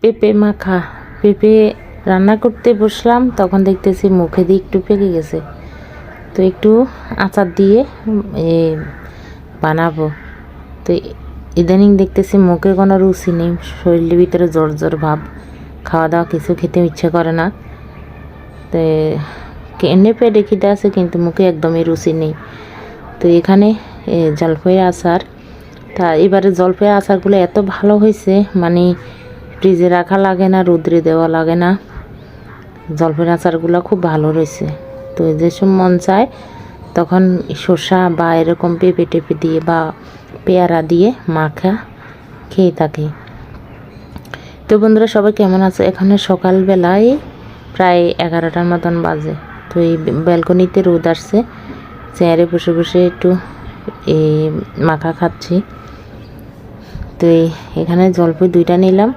পেঁপে মাখা। পেঁপে রান্না করতে বসলাম, তখন দেখতেছি মুখে দিয়ে একটু পেকে গেছে। তো একটু আচার দিয়ে বানাবো। তো ইদানিং দেখতেছি মুখে কোনো রুচি নেই, শরীরের ভিতরে জ্বর জ্বর ভাব, খাওয়া দাওয়া কিছু খেতে ইচ্ছে করে না। তো এনে পেটে খিদে আছে, কিন্তু মুখে একদমই রুচি নেই। তো এখানে জলপাইয়ের আচার, তা এবারে জলপাইয়ের আচারগুলো এত ভালো হয়েছে, মানে ফ্রিজে রাখা লাগে না, রোদ্রে দেওয়া লাগে না। জলপাইয়ের আচারগুলো খুব ভালো রয়েছে। তো যেসব মন চায় তখন শসা বা এরকম পেঁপে টেপে দিয়ে বা পেয়ারা দিয়ে মাখা খেয়ে থাকি। তো বন্ধুরা, সবাই কেমন আছে? এখানে সকালবেলায় প্রায় 11টার মতন বাজে। তো এই ব্যালকনিতে রোদ আসছে, চেয়ারে বসে বসে একটু মাখা খাচ্ছি। তো এখানে জলপাই 2টা নিলাম,